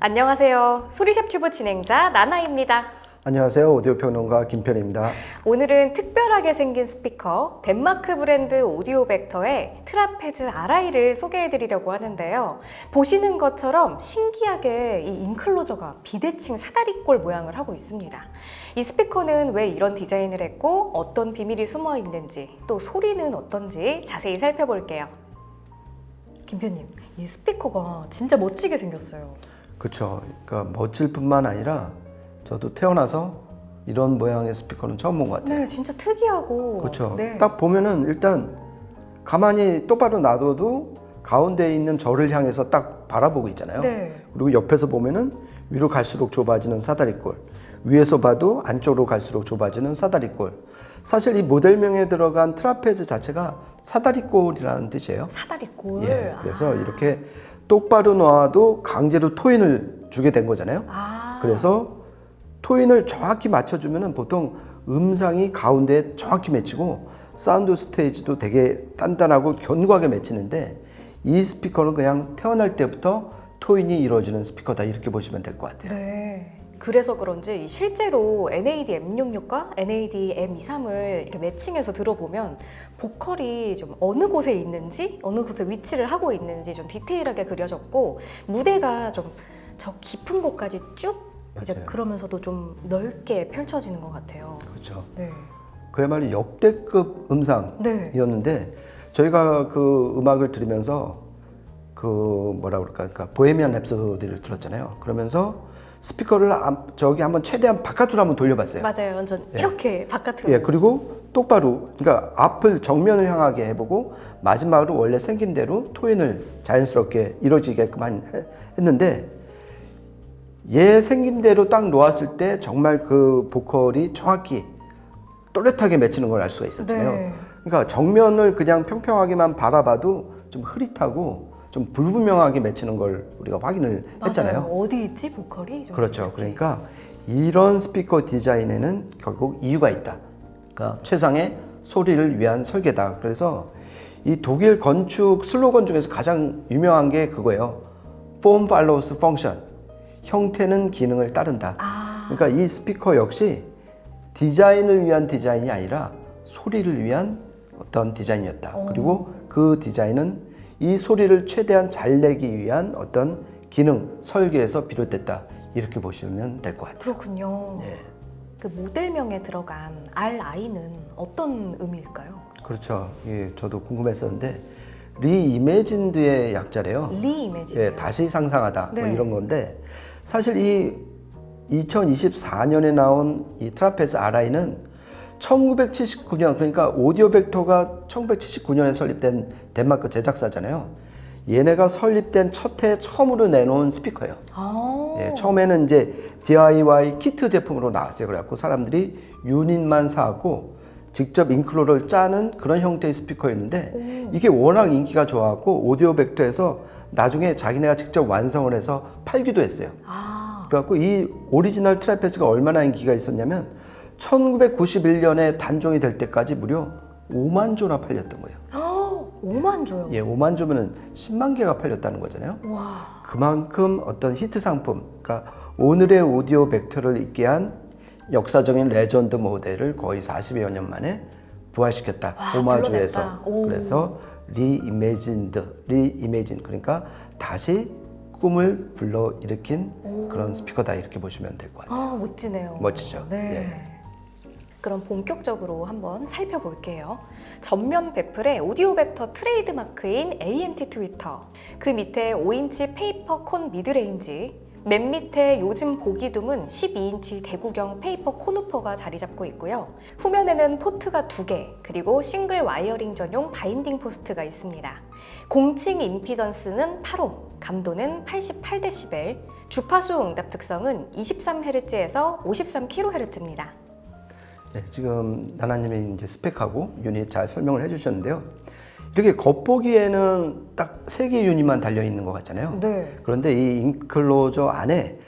안녕하세요. 소리샵 튜브 진행자 나나입니다. 안녕하세요. 오디오 평론가 김편입니다. 오늘은 특별하게 생긴 스피커 덴마크 브랜드 오디오 벡터의 트라페즈 RI를 소개해 드리려고 하는데요. 보시는 것처럼 신기하게 이 인클로저가 비대칭 사다리꼴 모양을 하고 있습니다. 이 스피커는 왜 이런 디자인을 했고 어떤 비밀이 숨어 있는지 또 소리는 어떤지 자세히 살펴볼게요. 김편님, 이 스피커가 진짜 멋지게 생겼어요. 그렇죠. 그러니까 멋질 뿐만 아니라 저도 태어나서 이런 모양의 스피커는 처음 본 것 같아요. 네, 진짜 특이하고. 그렇죠. 네. 딱 보면은 일단 가만히 똑바로 놔둬도 가운데에 있는 저를 향해서 딱 바라보고 있잖아요. 네. 그리고 옆에서 보면은 위로 갈수록 좁아지는 사다리꼴, 위에서 봐도 안쪽으로 갈수록 좁아지는 사다리꼴. 사실 이 모델명에 들어간 트라페즈 자체가 사다리꼴이라는 뜻이에요. 사다리꼴. 예, 그래서 이렇게 똑바로 놔도 강제로 토인을 주게 된 거잖아요. 그래서 토인을 정확히 맞춰주면은 보통 음상이 가운데에 정확히 맺히고 사운드 스테이지도 되게 단단하고 견고하게 맺히는데 이 스피커는 그냥 태어날 때부터 토인이 이루어지는 스피커다 이렇게 보시면 될 것 같아요. 네. 그래서 그런지 실제로 NAD M66과 NAD M23을 이렇게 매칭해서 들어보면 보컬이 좀 어느 곳에 있는지, 어느 곳에 위치를 하고 있는지 좀 디테일하게 그려졌고 무대가 좀 저 깊은 곳까지 쭉 이제 맞아요. 그러면서도 좀 넓게 펼쳐지는 것 같아요. 그렇죠. 네. 그야말로 역대급 음상이었는데 네. 저희가 그 음악을 들으면서 그 뭐라 그럴까, 그러니까 보헤미안 랩소디를 들었잖아요. 그러면서 스피커를 저기 한번 최대한 바깥으로 한번 돌려봤어요. 맞아요. 완전 예. 이렇게 바깥으로. 예, 그리고 똑바로, 그러니까 앞을 정면을 향하게 해보고 마지막으로 원래 생긴 대로 토인을 자연스럽게 이루어지게끔 했는데 얘 생긴 대로 딱 놓았을 때 정말 그 보컬이 정확히 또렷하게 맺히는 걸 알 수가 있었잖아요. 네. 그러니까 정면을 그냥 평평하게만 바라봐도 좀 흐릿하고 좀 불분명하게 맺히는 걸 우리가 확인을 했잖아요. 맞아요. 어디 있지 보컬이? 좀 그렇죠. 이렇게. 그러니까 이런 스피커 디자인에는 결국 이유가 있다. 그러니까 최상의 소리를 위한 설계다. 그래서 이 독일 건축 슬로건 중에서 가장 유명한 게 그거예요. Form follows function. 형태는 기능을 따른다. 그러니까 이 스피커 역시 디자인을 위한 디자인이 아니라 소리를 위한 어떤 디자인이었다. 그리고 그 디자인은 이 소리를 최대한 잘 내기 위한 어떤 기능, 설계에서 비롯됐다. 이렇게 보시면 될 것 같아요. 그렇군요. 예. 그 모델명에 들어간 RI는 어떤 의미일까요? 그렇죠. 예, 저도 궁금했었는데 리이매진드의 약자래요. 리이매진. 예, 다시 상상하다 뭐 네. 이런 건데 사실 이 2024년에 나온 이 트라페즈 RI는 1979년 그러니까 오디오 벡터가 1979년에 설립된 덴마크 제작사잖아요. 얘네가 설립된 첫 해 처음으로 내놓은 스피커예요. 예, 처음에는 이제 DIY 키트 제품으로 나왔어요. 그래갖고 사람들이 유닛만 사갖고 직접 인클로를 짜는 그런 형태의 스피커였는데 이게 워낙 인기가 좋아갖고 오디오 벡터에서 나중에 자기네가 직접 완성을 해서 팔기도 했어요. 그래갖고 이 오리지널 트라페즈가 얼마나 인기가 있었냐면 1991년에 단종이 될 때까지 무려 5만 조나 팔렸던 거예요. 5만 조요? 예, 5만 조면은 10만 개가 팔렸다는 거잖아요. 와. 그만큼 어떤 히트 상품, 그러니까 오늘의 오디오 벡터를 있게 한 역사적인 레전드 모델을 거의 40여 년 만에 부활시켰다. 오마주에서. 그래서 리이매진, 그러니까 다시 꿈을 불러일으킨 그런 스피커다 이렇게 보시면 될 것 같아요. 멋지네요. 멋지죠? 네. 예. 그럼 본격적으로 한번 살펴볼게요. 전면 배플의 오디오 벡터 트레이드 마크인 AMT 트위터, 그 밑에 5인치 페이퍼 콘 미드레인지, 맨 밑에 요즘 보기 드문 12인치 대구경 페이퍼 콘우퍼가 자리 잡고 있고요. 후면에는 포트가 2개, 그리고 싱글 와이어링 전용 바인딩 포스트가 있습니다. 공칭 임피던스는 8옴, 감도는 88dB, 주파수 응답 특성은 23Hz에서 53kHz입니다. 네, 지금 나나님이 이제 스펙하고 유닛 잘 설명을 해주셨는데요. 이렇게 겉보기에는 딱 3개의 유닛만 달려 있는 것 같잖아요. 네. 그런데 이 인클로저 안에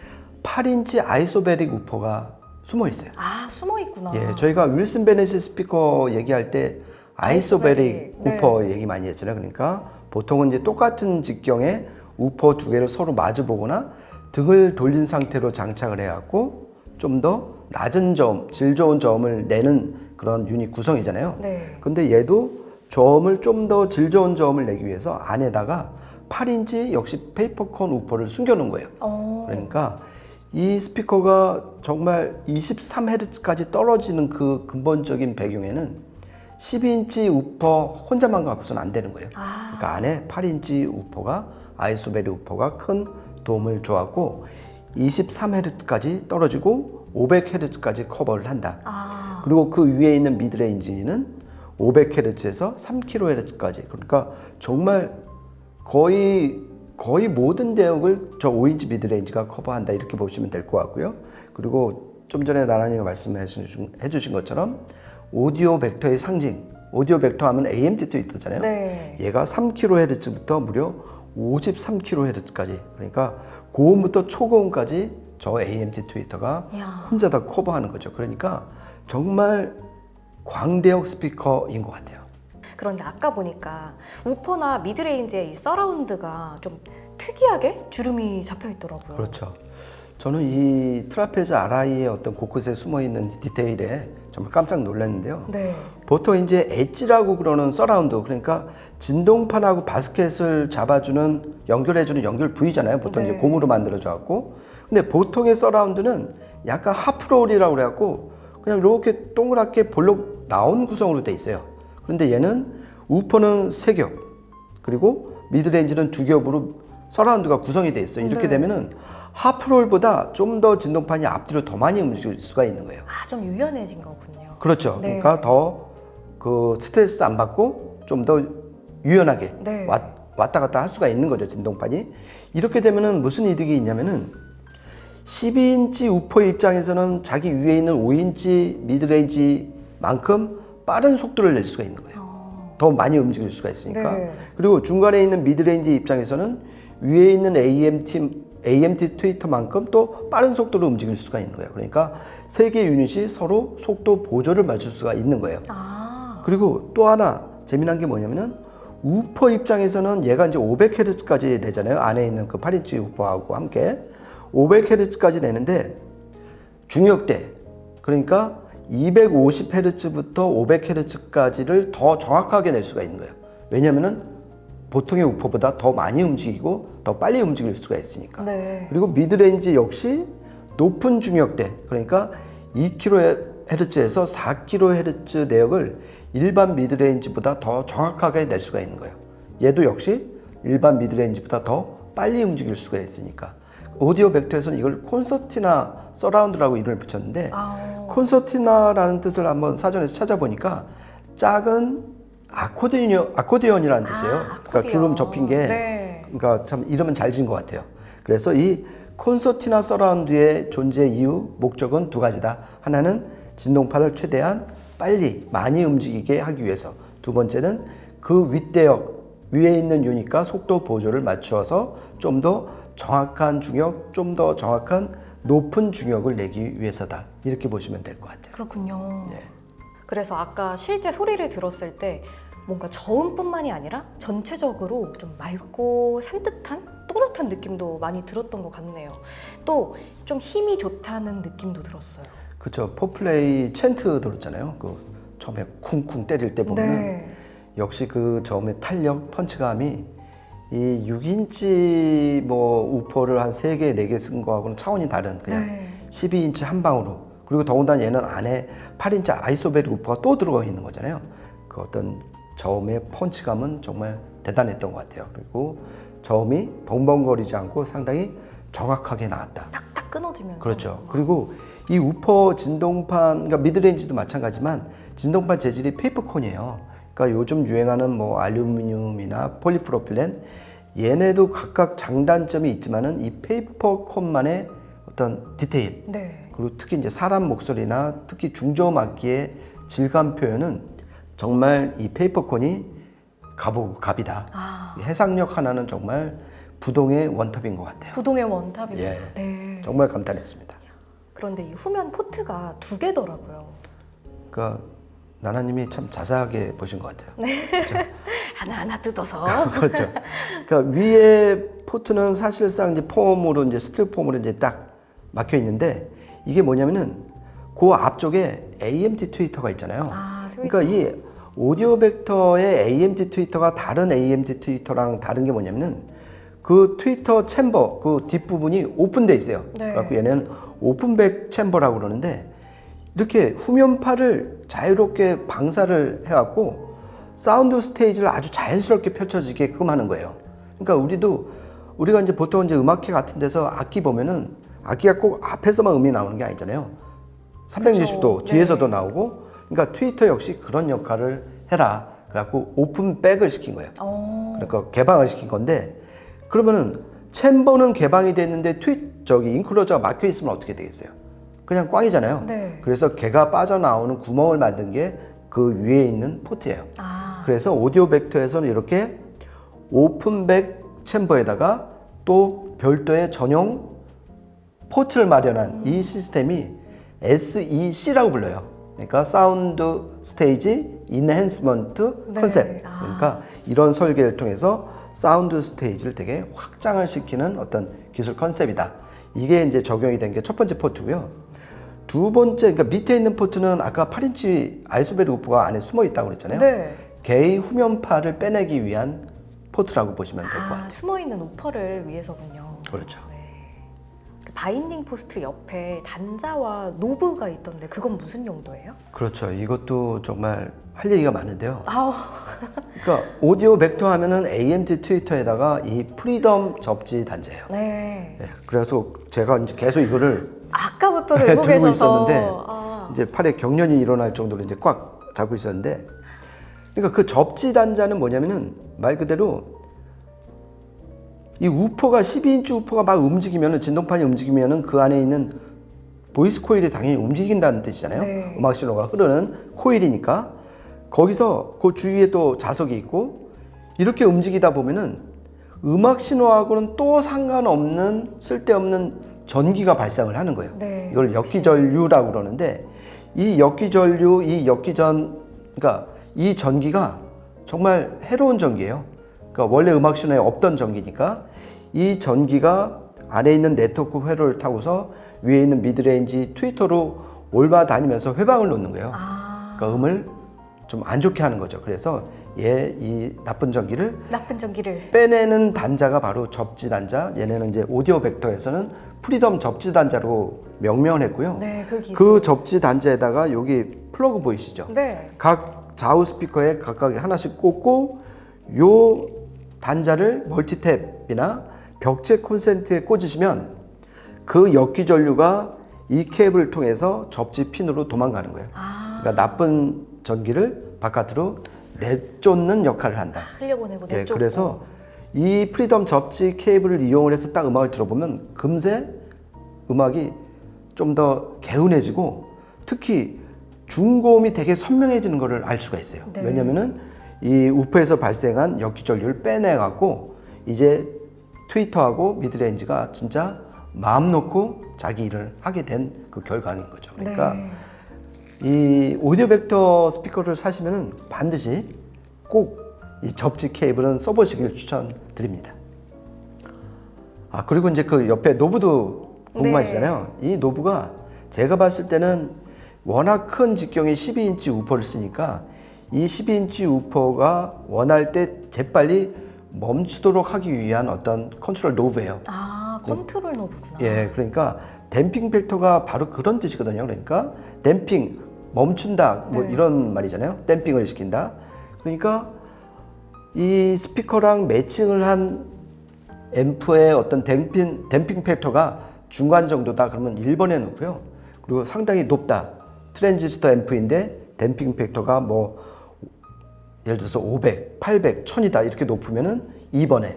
8인치 아이소베릭 우퍼가 숨어 있어요. 숨어 있구나. 예, 저희가 윌슨 베네시 스피커 얘기할 때 아이소베릭 우퍼 얘기 많이 했잖아요. 그러니까 보통은 이제 똑같은 직경에 우퍼 2개를 서로 마주 보거나 등을 돌린 상태로 장착을 해갖고 좀 더 낮은 저음, 질 좋은 저음을 내는 그런 유닛 구성이잖아요. 네. 근데 얘도 저음을 좀 더 질 좋은 저음을 내기 위해서 안에다가 8인치 역시 페이퍼콘 우퍼를 숨겨놓은 거예요. 그러니까 이 스피커가 정말 23Hz까지 떨어지는 그 근본적인 배경에는 12인치 우퍼 혼자만 갖고서는 안 되는 거예요. 그러니까 안에 8인치 우퍼가 아이소베리 우퍼가 큰 도움을 줘갖고 23Hz까지 떨어지고 500Hz까지 커버를 한다. 그리고 그 위에 있는 미드레인지는 500Hz에서 3kHz까지. 그러니까 정말 거의 모든 대역을 저 5인치 미드레인지가 커버한다 이렇게 보시면 될 것 같고요. 그리고 좀 전에 나라님이 말씀해 주신 것처럼 오디오 벡터의 상징, 오디오 벡터 하면 AMT 트위터잖아요. 네. 얘가 3kHz부터 무려 53kHz까지, 그러니까 고음부터 초고음까지 저 AMT 트위터가 혼자 다 커버하는 거죠. 그러니까 정말 광대역 스피커인 것 같아요. 그런데 아까 보니까 우퍼나 미드레인지의 이 서라운드가 좀 특이하게 주름이 잡혀 있더라고요. 그렇죠. 저는 이 트라페즈 RI의 어떤 곳곳에 숨어 있는 디테일에 정말 깜짝 놀랐는데요. 네. 보통 이제 엣지라고 그러는 서라운드, 그러니까 진동판하고 바스켓을 잡아주는 연결해주는 연결 부위잖아요. 보통 네. 이제 고무로 만들어져 갖고. 근데 보통의 서라운드는 약간 하프롤이라고 그래갖고 그냥 이렇게 동그랗게 볼록 나온 구성으로 돼 있어요. 그런데 얘는 우퍼는 3겹, 그리고 미드레인지는 2겹으로 서라운드가 구성이 돼 있어요. 이렇게 되면은 하프롤보다 좀 더 진동판이 앞뒤로 더 많이 움직일 수가 있는 거예요. 좀 유연해진 거군요. 그렇죠. 네. 그러니까 더 그 스트레스 안 받고 좀 더 유연하게 네. 왔다 갔다 할 수가 있는 거죠, 진동판이. 이렇게 되면은 무슨 이득이 있냐면은 12인치 우퍼 입장에서는 자기 위에 있는 5인치 미드레인지만큼 빠른 속도를 낼 수가 있는 거예요. 더 많이 움직일 수가 있으니까. 네. 그리고 중간에 있는 미드레인지 입장에서는 위에 있는 AMT 트위터만큼 또 빠른 속도로 움직일 수가 있는 거예요. 그러니까 세 개 유닛이 서로 속도 보조를 맞출 수가 있는 거예요. 그리고 또 하나 재미난 게 뭐냐면은 우퍼 입장에서는 얘가 이제 500Hz까지 내잖아요. 안에 있는 그 8인치 우퍼하고 함께 500Hz까지 내는데 중역대, 그러니까 250Hz부터 500Hz까지를 더 정확하게 낼 수가 있는 거예요. 왜냐면은 보통의 우퍼보다 더 많이 움직이고 더 빨리 움직일 수가 있으니까. 네. 그리고 미드레인지 역시 높은 중역대, 그러니까 2kHz에서 4kHz 내역을 일반 미드레인지보다 더 정확하게 낼 수가 있는 거예요. 얘도 역시 일반 미드레인지보다 더 빨리 움직일 수가 있으니까. 오디오 벡터에서는 이걸 콘서티나 서라운드라고 이름을 붙였는데 콘서티나라는 뜻을 한번 사전에서 찾아보니까 작은 아코디언이라는 뜻이에요. 그러니까 주름 접힌 게, 네. 그러니까 참 이름은 잘 지은 것 같아요. 그래서 이 콘서티나 서라운드의 존재 이유, 목적은 두 가지다. 하나는 진동판을 최대한 빨리 많이 움직이게 하기 위해서, 두 번째는 그 윗대역 위에 있는 유닛과 속도 보조를 맞추어서 좀 더 정확한 중역, 좀 더 정확한 높은 중역을 내기 위해서다. 이렇게 보시면 될 것 같아요. 그렇군요. 네. 그래서 아까 실제 소리를 들었을 때 뭔가 저음뿐만이 아니라 전체적으로 좀 맑고 산뜻한 또렷한 느낌도 많이 들었던 것 같네요. 또 좀 힘이 좋다는 느낌도 들었어요. 그렇죠. 포플레이 챈트 들었잖아요. 그 처음에 쿵쿵 때릴 때 보면 네. 역시 그 저음의 탄력, 펀치감이 이 6인치 뭐 우퍼를 한 3개, 4개 쓴 거하고는 차원이 다른 그냥 네. 12인치 한 방으로. 그리고 더군다나 얘는 안에 8인치 아이소베리 우퍼가 또 들어가 있는 거잖아요. 그 어떤 저음의 펀치감은 정말 대단했던 것 같아요. 그리고 저음이 벙벙거리지 않고 상당히 정확하게 나왔다. 탁탁 끊어지면서. 그렇죠. 그리고 이 우퍼 진동판, 그러니까 미드레인지도 마찬가지만 진동판 재질이 페이퍼콘이에요. 그러니까 요즘 유행하는 뭐 알루미늄이나 폴리프로필렌, 얘네도 각각 장단점이 있지만은 이 페이퍼콘만의 어떤 디테일, 네. 그리고 특히 이제 사람 목소리나 특히 중저음 악기의 질감 표현은 정말 이 페이퍼콘이 가보고 갑이다. 해상력 하나는 정말 부동의 원탑인 것 같아요. 부동의 원탑이네요. 예. 네. 정말 감탄했습니다. 그런데 이 후면 포트가 2개더라고요. 그러니까 나나님이 참 자세하게 보신 것 같아요. 그렇죠? 하나하나 뜯어서. 그렇죠. 그러니까 위에 포트는 사실상 이제 폼으로 이제 스틸 폼으로 이제 딱 막혀 있는데 이게 뭐냐면은 그 앞쪽에 AMT 트위터가 있잖아요. 그러니까 이 오디오 벡터의 AMT 트위터가 다른 AMT 트위터랑 다른 게 뭐냐면은 그 트위터 챔버 그 뒷부분이 오픈돼 있어요. 네. 그래서 얘는 오픈백 챔버라고 그러는데 이렇게 후면파를 자유롭게 방사를 해갖고 사운드 스테이지를 아주 자연스럽게 펼쳐지게끔 하는 거예요. 그러니까 우리가 이제 보통 이제 음악회 같은 데서 악기 보면은 악기가 꼭 앞에서만 음이 나오는 게 아니잖아요. 360도 그렇죠. 뒤에서도 네. 나오고, 그러니까 트위터 역시 그런 역할을 해라. 그래갖고 오픈백을 시킨 거예요. 그러니까 개방을 시킨 건데, 그러면은 챔버는 개방이 됐는데 인클로저가 막혀 있으면 어떻게 되겠어요? 그냥 꽝이잖아요. 네. 그래서 개가 빠져나오는 구멍을 만든 게 그 위에 있는 포트예요. 그래서 오디오 벡터에서는 이렇게 오픈백 챔버에다가 또 별도의 전용 포트를 마련한 이 시스템이 SEC라고 불러요. 그러니까 사운드 스테이지 인핸스먼트 네. 컨셉. 그러니까 이런 설계를 통해서 사운드 스테이지를 되게 확장을 시키는 어떤 기술 컨셉이다. 이게 이제 적용이 된 게 첫 번째 포트고요. 두 번째, 그러니까 밑에 있는 포트는 아까 8인치 아이소베리 우퍼가 안에 숨어 있다고 그랬잖아요. 네. 개의 후면파를 빼내기 위한 포트라고 보시면 될 것 같아요. 숨어있는 우퍼를 위해서군요. 그렇죠. 그 바인딩 포스트 옆에 단자와 노브가 있던데 그건 무슨 용도예요? 그렇죠. 이것도 정말 할 얘기가 많은데요. 아우. 그러니까 오디오 벡터 하면은 AMT 트위터에다가 이 프리덤 접지 단자예요. 네. 네, 그래서 제가 이제 계속 이거를 아까부터 네, 들고 들고 계셔서. 있었는데 이제 팔에 경련이 일어날 정도로 이제 꽉 잡고 있었는데, 그러니까 그 접지 단자는 뭐냐면은 말 그대로 이 우퍼가 12인치 우퍼가 막 움직이면은 진동판이 움직이면은 그 안에 있는 보이스 코일이 당연히 움직인다는 뜻이잖아요. 네. 음악 신호가 흐르는 코일이니까 거기서 그 주위에 또 자석이 있고 이렇게 움직이다 보면은 음악 신호하고는 또 상관없는 쓸데없는 전기가 발생을 하는 거예요. 네. 이걸 역기전류라고 그러는데 이 역기전류, 그러니까 이 전기가 정말 해로운 전기예요. 그러니까 원래 음악 신호에 없던 전기니까 이 전기가 안에 있는 네트워크 회로를 타고서 위에 있는 미드레인지 트위터로 올라다니면서 회방을 놓는 거예요. 그러니까 음을 좀 안 좋게 하는 거죠. 그래서 이 나쁜 전기를 빼내는 단자가 바로 접지 단자. 얘네는 이제 오디오 벡터에서는 프리덤 접지 단자로 명명을 했고요. 네, 그 접지 단자에다가 여기 플러그 보이시죠? 네. 각 좌우 스피커에 각각 하나씩 꽂고 요 단자를 멀티탭이나 벽체 콘센트에 꽂으시면 그 역기 전류가 이 케이블을 통해서 접지 핀으로 도망가는 거예요. 그러니까 나쁜 전기를 바깥으로 내쫓는 역할을 한다. 흘려보내고 예, 내쫓고. 그래서 이 프리덤 접지 케이블을 이용을 해서 딱 음악을 들어보면 금세 음악이 좀 더 개운해지고 특히 중고음이 되게 선명해지는 것을 알 수가 있어요. 네. 왜냐면은 이 우퍼에서 발생한 역기 전류를 빼내 갖고 이제 트위터하고 미드레인지가 진짜 마음 놓고 자기 일을 하게 된 그 결과인 거죠. 그러니까 네. 이 오디오 벡터 스피커를 사시면은 반드시 꼭 이 접지 케이블은 써보시길 추천드립니다. 그리고 이제 그 옆에 노브도 궁금하시잖아요. 이 노브가 제가 봤을 때는 워낙 큰 직경의 12인치 우퍼를 쓰니까 이 12인치 우퍼가 원할 때 재빨리 멈추도록 하기 위한 어떤 컨트롤 노브예요. 컨트롤 노브구나. 예, 그러니까 댐핑 팩터가 바로 그런 뜻이거든요. 그러니까 댐핑, 멈춘다, 뭐 네. 이런 말이잖아요. 댐핑을 시킨다. 그러니까 이 스피커랑 매칭을 한 앰프의 어떤 댐핑 팩터가 중간 정도다 그러면 1번에 놓고요. 그리고 상당히 높다. 트랜지스터 앰프인데 댐핑 팩터가 뭐 예를 들어서 500, 800, 1000이다 이렇게 높으면은 2번에.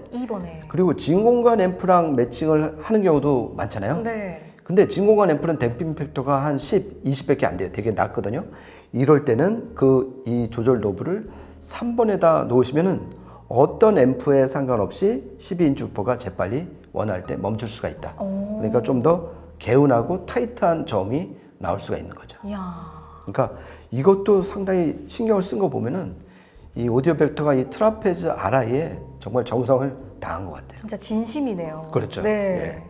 그리고 진공관 앰프랑 매칭을 하는 경우도 많잖아요. 네. 근데 진공관 앰프는 댐핑 팩터가 한 10, 20밖에 안 돼요. 되게 낮거든요. 이럴 때는 이 조절 노브를 3번에다 놓으시면은 어떤 앰프에 상관없이 12인치 우퍼가 재빨리 원할 때 멈출 수가 있다. 그러니까 좀 더 개운하고 타이트한 저음이 나올 수가 있는 거죠. 이야. 그러니까 이것도 상당히 신경을 쓴 거 보면은 이 오디오 벡터가 이 트라페즈 RI에 정말 정성을 다한 것 같아요. 진짜 진심이네요. 그렇죠. 네.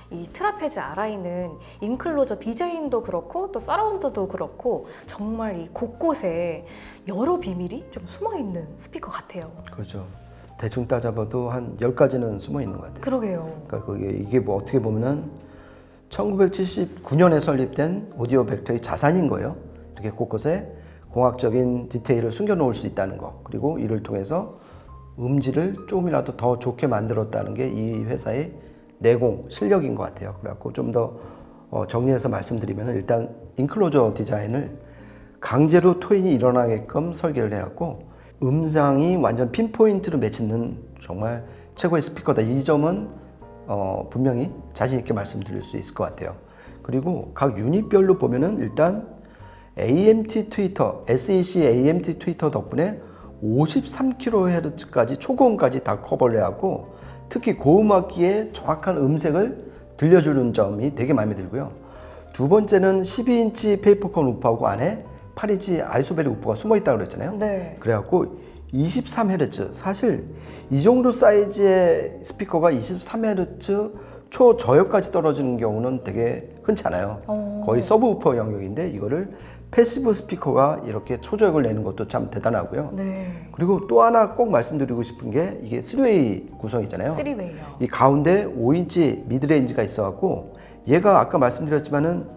이 트라페즈 RI는 인클로저 디자인도 그렇고 또 서라운드도 그렇고 정말 이 곳곳에 여러 비밀이 좀 숨어 있는 스피커 같아요. 그렇죠. 대충 따져봐도 한 10가지는 숨어 있는 것 같아요. 그러게요. 그러니까 이게 뭐 어떻게 보면은 1979년에 설립된 오디오 벡터의 자산인 거예요. 이렇게 곳곳에 공학적인 디테일을 숨겨놓을 수 있다는 거. 그리고 이를 통해서 음질을 조금이라도 더 좋게 만들었다는 게 이 회사의 내공, 실력인 것 같아요. 그래갖고 좀 더 정리해서 말씀드리면 일단 인클로저 디자인을 강제로 토인이 일어나게끔 설계를 해갖고 음상이 완전 핀포인트로 맺히는 정말 최고의 스피커다. 이 점은 분명히 자신 있게 말씀드릴 수 있을 것 같아요. 그리고 각 유닛별로 보면은 일단 AMT 트위터, SEC AMT 트위터 덕분에 53kHz까지 초고음까지 다 커버를 해갖고 특히 고음악기의 정확한 음색을 들려주는 점이 되게 마음에 들고요. 두 번째는 12인치 페이퍼콘 우퍼하고 안에 8인치 아이소베리 우퍼가 숨어 있다고 그랬잖아요. 네. 그래갖고 23Hz, 사실 이 정도 사이즈의 스피커가 23Hz 초저역까지 떨어지는 경우는 되게 흔치 않아요. 거의 서브우퍼 영역인데 이거를 패시브 스피커가 이렇게 초저역을 내는 것도 참 대단하고요. 네. 그리고 또 하나 꼭 말씀드리고 싶은 게 이게 3웨이 구성이잖아요. 3웨이요. 이 가운데 5인치 미드레인지가 있어갖고 얘가 아까 말씀드렸지만은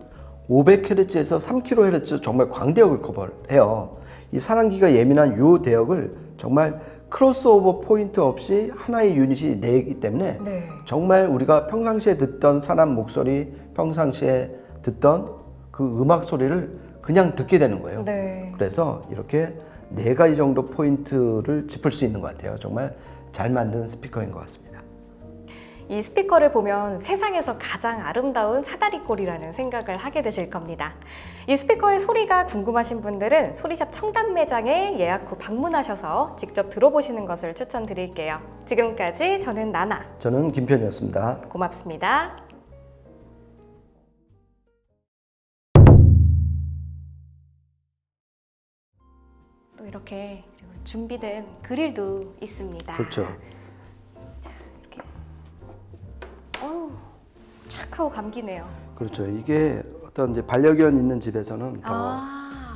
500Hz에서 3kHz 정말 광대역을 커버해요. 이 사랑기가 예민한 요 대역을 정말 크로스오버 포인트 없이 하나의 유닛이 내기 때문에 네. 정말 우리가 평상시에 듣던 사람 목소리, 평상시에 듣던 그 음악 소리를 그냥 듣게 되는 거예요. 네. 그래서 이렇게 4가지 정도 포인트를 짚을 수 있는 것 같아요. 정말 잘 만든 스피커인 것 같습니다. 이 스피커를 보면 세상에서 가장 아름다운 사다리꼴이라는 생각을 하게 되실 겁니다. 이 스피커의 소리가 궁금하신 분들은 소리샵 청담 매장에 예약 후 방문하셔서 직접 들어보시는 것을 추천드릴게요. 지금까지 저는 나나. 저는 김편이었습니다. 고맙습니다. 또 이렇게 그리고 준비된 그릴도 있습니다. 그렇죠. 어우, 착 하고 감기네요. 그렇죠. 이게 어떤 이제 반려견 있는 집에서는 더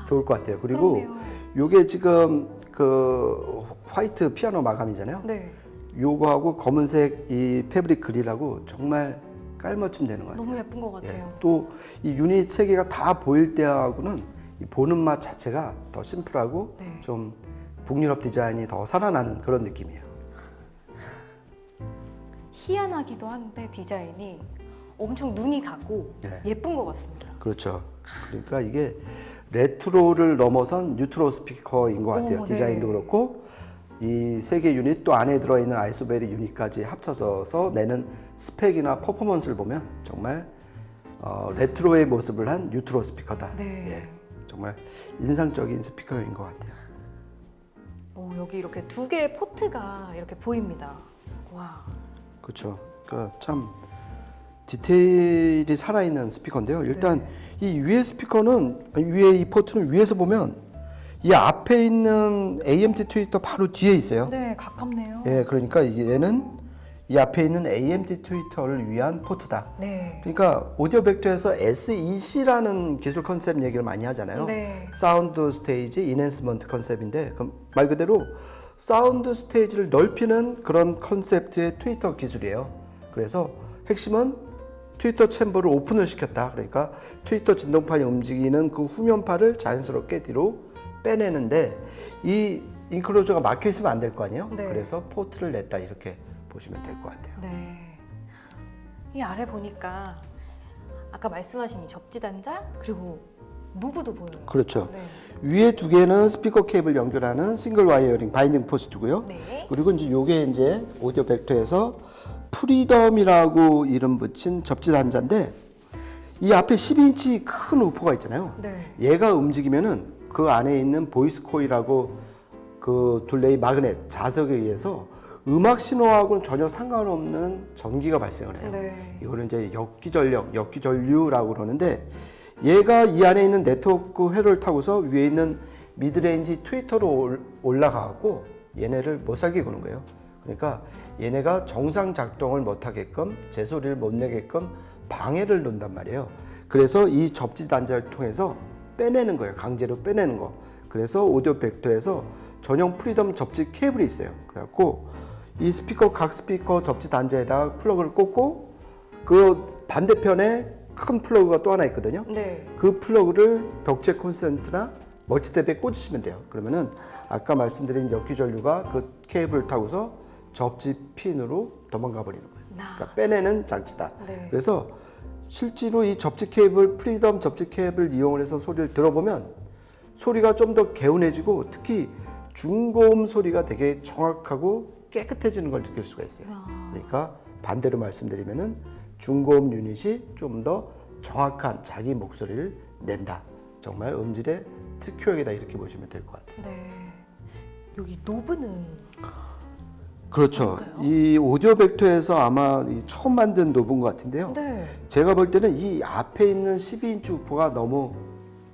좋을 것 같아요. 그리고 그러네요. 요게 지금 그 화이트 피아노 마감이잖아요. 네. 요거하고 검은색 이 패브릭 그릴하고 정말 깔맞춤 되는 것 같아요. 너무 예쁜 것 같아요. 또 이 유닛 세 개가 다 보일 때하고는 이 보는 맛 자체가 더 심플하고 네. 좀 북유럽 디자인이 더 살아나는 그런 느낌이에요. 희한하기도 한데 디자인이 엄청 눈이 가고 네. 예쁜 것 같습니다. 그렇죠. 그러니까 이게 레트로를 넘어선 뉴트로 스피커인 것 같아요. 오, 디자인도 네. 그렇고 이 세 개 유닛 또 안에 들어있는 아이소베리 유닛까지 합쳐서 내는 스펙이나 퍼포먼스를 보면 정말 레트로의 모습을 한 뉴트로 스피커다. 네. 예, 정말 인상적인 스피커인 것 같아요. 오, 여기 이렇게 두 개의 포트가 이렇게 보입니다. 와. 그렇죠. 그러니까 참 디테일이 살아있는 스피커인데요. 일단 이 위에 스피커는 위에 이 포트는 위에서 보면 이 앞에 있는 AMT 트위터 바로 뒤에 있어요. 네, 가깝네요. 예, 그러니까 얘는 이 앞에 있는 AMT 트위터를 위한 포트다. 네. 그러니까 오디오 벡터에서 SEC라는 기술 컨셉 얘기를 많이 하잖아요. 네. 사운드 스테이지 이넨스먼트 컨셉인데 그럼 말 그대로 사운드 스테이지를 넓히는 그런 컨셉트의 트위터 기술이에요. 그래서 핵심은 트위터 챔버를 오픈을 시켰다. 그러니까 트위터 진동판이 움직이는 그 후면파를 자연스럽게 뒤로 빼내는데 이 인클로저가 막혀 있으면 안 될 거 아니에요. 네. 그래서 포트를 냈다 이렇게 보시면 될 것 같아요. 네. 이 아래 보니까 아까 말씀하신 이 접지 단자 그리고 노브도 보여요. 그렇죠. 네. 위에 두 개는 스피커 케이블 연결하는 싱글 와이어링 바인딩 포스트고요. 네. 그리고 이제 요게 이제 오디오 벡터에서 프리덤이라고 이름 붙인 접지 단자인데 이 앞에 12인치 큰 우퍼가 있잖아요. 네. 얘가 움직이면은 그 안에 있는 보이스 코일하고 그 둘레의 마그넷 자석에 의해서 음악 신호하고는 전혀 상관없는 전기가 발생을 해요. 네. 이거는 이제 역기전력, 역기전류라고 그러는데 얘가 이 안에 있는 네트워크 회로를 타고서 위에 있는 미드레인지 트위터로 올라가고 얘네를 못 살게 구는 거예요. 그러니까 얘네가 정상 작동을 못 하게끔 제 소리를 못 내게끔 방해를 놓는단 말이에요. 그래서 이 접지 단자를 통해서 빼내는 거예요. 강제로 빼내는 거. 그래서 오디오 벡터에서 전용 프리덤 접지 케이블이 있어요. 그래갖고 이 스피커 각 스피커 접지 단자에다가 플러그를 꽂고 그 반대편에 큰 플러그가 또 하나 있거든요. 네. 그 플러그를 벽체 콘센트나 멀티탭에 꽂으시면 돼요. 그러면은 아까 말씀드린 역기전류가 그 케이블을 타고서 접지 핀으로 도망가 버리는 거예요. 그러니까 빼내는 장치다. 네. 그래서 실제로 이 접지 케이블, 프리덤 접지 케이블 이용을 해서 소리를 들어보면 소리가 좀 더 개운해지고 특히 중고음 소리가 되게 정확하고 깨끗해지는 걸 느낄 수가 있어요. 그러니까 반대로 말씀드리면은 중고음 유닛이 좀 더 정확한 자기 목소리를 낸다. 정말 음질의 특효약이다 이렇게 보시면 될 것 같아요. 네. 여기 노브는 그렇죠. 뭔가요? 이 오디오 벡터에서 아마 처음 만든 노브인 것 같은데요. 네. 제가 볼 때는 이 앞에 있는 12인치 우퍼가 너무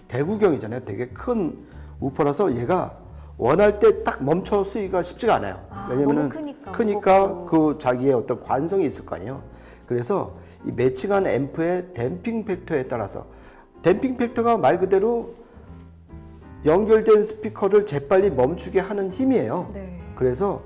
대구경이잖아요. 되게 큰 우퍼라서 얘가 원할 때 딱 멈춰 쓰기가 쉽지가 않아요. 왜냐면은 너무 크니까 무겁고. 그 자기의 어떤 관성이 있을 거 아니에요. 그래서 이 매칭한 앰프의 댐핑 팩터에 따라서 댐핑 팩터가 말 그대로 연결된 스피커를 재빨리 멈추게 하는 힘이에요. 네. 그래서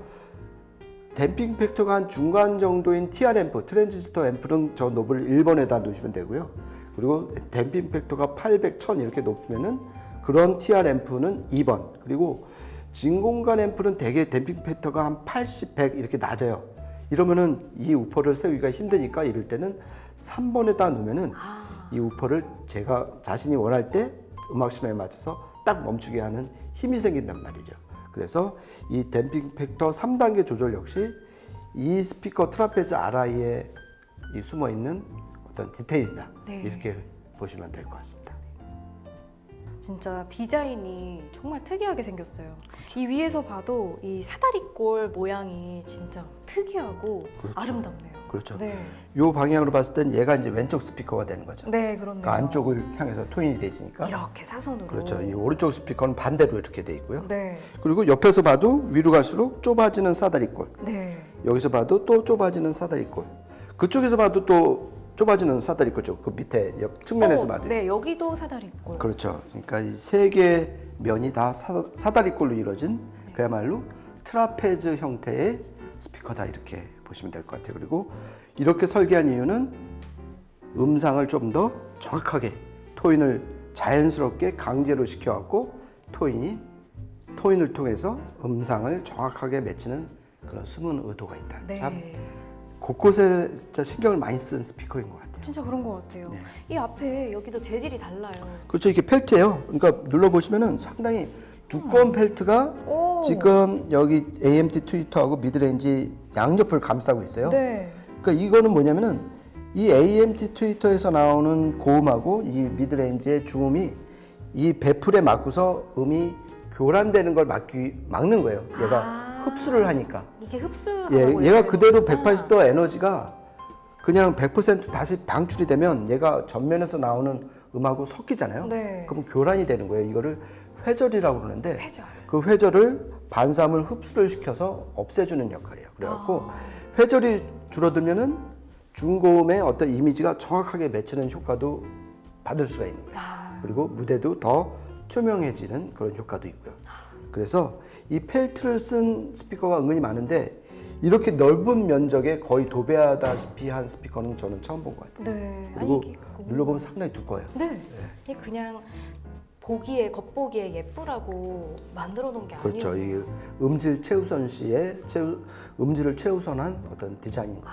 댐핑 팩터가 한 중간 정도인 TR 앰프, 트랜지스터 앰프는 저 노브를 1번에다 놓으시면 되고요. 그리고 댐핑 팩터가 800, 1000 이렇게 높으면은 그런 TR 앰프는 2번. 그리고 진공관 앰프는 대개 댐핑 팩터가 한 80, 100 이렇게 낮아요. 이러면은 이 우퍼를 세우기가 힘드니까 이럴 때는 3번에다 놓으면은 이 우퍼를 제가 자신이 원할 때 음악 신호에 맞춰서 딱 멈추게 하는 힘이 생긴단 말이죠. 그래서 이 댐핑 팩터 3단계 조절 역시 이 스피커 트라페즈 RI에 이 숨어 있는 어떤 디테일이다. 네. 이렇게 보시면 될 것 같습니다. 진짜 디자인이 정말 특이하게 생겼어요. 이 위에서 봐도 이 사다리꼴 모양이 진짜 특이하고 그렇죠. 아름답네요. 그렇죠. 네. 이 방향으로 봤을 땐 얘가 이제 왼쪽 스피커가 되는 거죠. 네, 그렇네요. 그러니까 안쪽을 향해서 토인이 돼 있으니까. 이렇게 사선으로. 그렇죠. 이 오른쪽 스피커는 반대로 이렇게 돼 있고요. 네. 그리고 옆에서 봐도 위로 갈수록 좁아지는 사다리꼴. 네. 여기서 봐도 또 좁아지는 사다리꼴. 그쪽에서 봐도 또 좁아지는 사다리꼴죠. 그 밑에 옆 측면에서 봐도. 네, 여기도 사다리꼴. 그렇죠. 그러니까 이 세 개의 면이 다 사다리꼴로 이루어진 그야말로 트라페즈 형태의 스피커다 이렇게 보시면 될 것 같아요. 그리고 이렇게 설계한 이유는 음상을 좀 더 정확하게 토인을 자연스럽게 강제로 시켜갖고 토인을 통해서 음상을 정확하게 맺히는 그런 숨은 의도가 있다. 네. 참 곳곳에 진짜 신경을 많이 쓴 스피커인 것 같아요. 진짜 그런 것 같아요. 네. 이 앞에 여기도 재질이 달라요. 그렇죠. 이게 펠트예요. 그러니까 눌러보시면은 상당히 두꺼운 펠트가 오. 지금 여기 AMT 트위터하고 미드레인지 양옆을 감싸고 있어요. 네. 그러니까 이거는 뭐냐면은 이 AMT 트위터에서 나오는 고음하고 이 미드레인지의 중음이 이 배풀에 맞고서 음이 교란되는 걸 막는 거예요. 얘가 흡수를 하니까. 이게 흡수하고 얘가 이렇게 그대로 되는구나. 180도 에너지가 그냥 100% 다시 방출이 되면 얘가 전면에서 나오는 음하고 섞이잖아요. 네. 그럼 교란이 되는 거예요. 이거를 회절이라고 그러는데 회절. 그 회절을 반사음을 흡수를 시켜서 없애주는 역할이에요. 그래갖고 회절이 줄어들면은 중고음의 어떤 이미지가 정확하게 맺히는 효과도 받을 수가 있는 거예요. 그리고 무대도 더 투명해지는 그런 효과도 있고요. 그래서 이 펠트를 쓴 스피커가 은근히 많은데 이렇게 넓은 면적에 거의 도배하다시피 한 스피커는 저는 처음 본 것 같아요. 네. 그리고 아니, 이게 눌러보면 상당히 두꺼워요. 네. 이게 그냥 겉보기에 예쁘라고 만들어 놓은 게 그렇죠. 아니에요. 이 음질 최우선시에 음질을 최우선한 어떤 디자인인 거죠.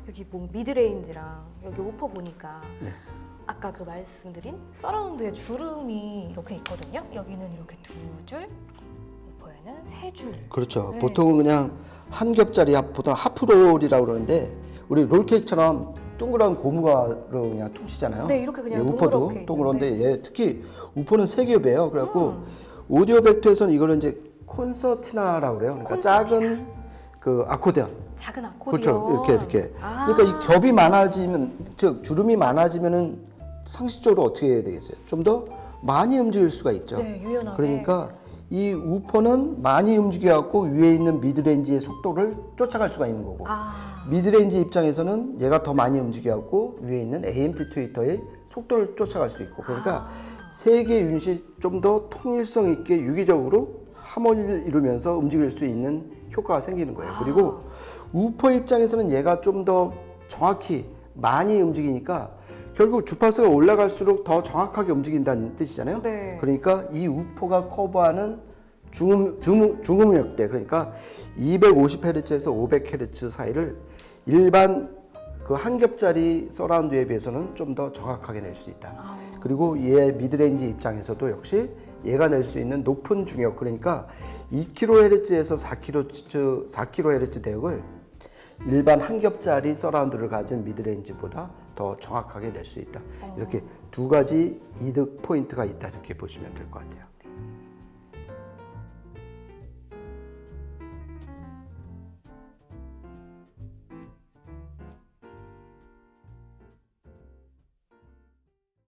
여기 뭐 미드레인지랑 여기 우퍼 보니까 네. 아까 그 말씀드린 서라운드에 주름이 이렇게 있거든요. 여기는 이렇게 2줄, 우퍼에는 3줄. 그렇죠. 네. 보통은 그냥 한 겹짜리 보통 하프롤이라고 그러는데 우리 롤케이크처럼 동그란 고무가로 그냥 퉁치잖아요. 네, 이렇게 그냥 예, 우퍼도 동그랗게 동그란데 얘 특히 우퍼는 3겹이에요. 그래갖고 오디오 벡터에서는 이거를 이제 콘서티나라고 그래요. 그러니까 작은 그 아코디언. 작은 아코디언. 그렇죠. 이렇게. 그러니까 이 겹이 많아지면, 즉 주름이 많아지면은 상식적으로 어떻게 해야 되겠어요? 좀 더 많이 움직일 수가 있죠. 네, 유연하게. 그러니까 이 우퍼는 많이 움직여갖고 위에 있는 미드레인지의 속도를 쫓아갈 수가 있는 거고, 미드레인지 입장에서는 얘가 더 많이 움직여갖고 위에 있는 AMT 트위터의 속도를 쫓아갈 수 있고, 그러니까 세 개의 유닛이 좀 더 통일성 있게 유기적으로 하모니를 이루면서 움직일 수 있는 효과가 생기는 거예요. 그리고 우퍼 입장에서는 얘가 좀 더 정확히 많이 움직이니까 결국 주파수가 올라갈수록 더 정확하게 움직인다는 뜻이잖아요. 네. 그러니까 이 우퍼가 커버하는 중음역대, 그러니까 250Hz에서 500Hz 사이를 일반 그 한 겹짜리 서라운드에 비해서는 좀 더 정확하게 낼 수 있다. 그리고 얘 미드레인지 입장에서도 역시 얘가 낼 수 있는 높은 중역, 그러니까 2kHz에서 4kHz 대역을 일반 한 겹짜리 서라운드를 가진 미드레인지보다 더 정확하게 낼 수 있다. 이렇게 두 가지 이득 포인트가 있다, 이렇게 보시면 될 것 같아요.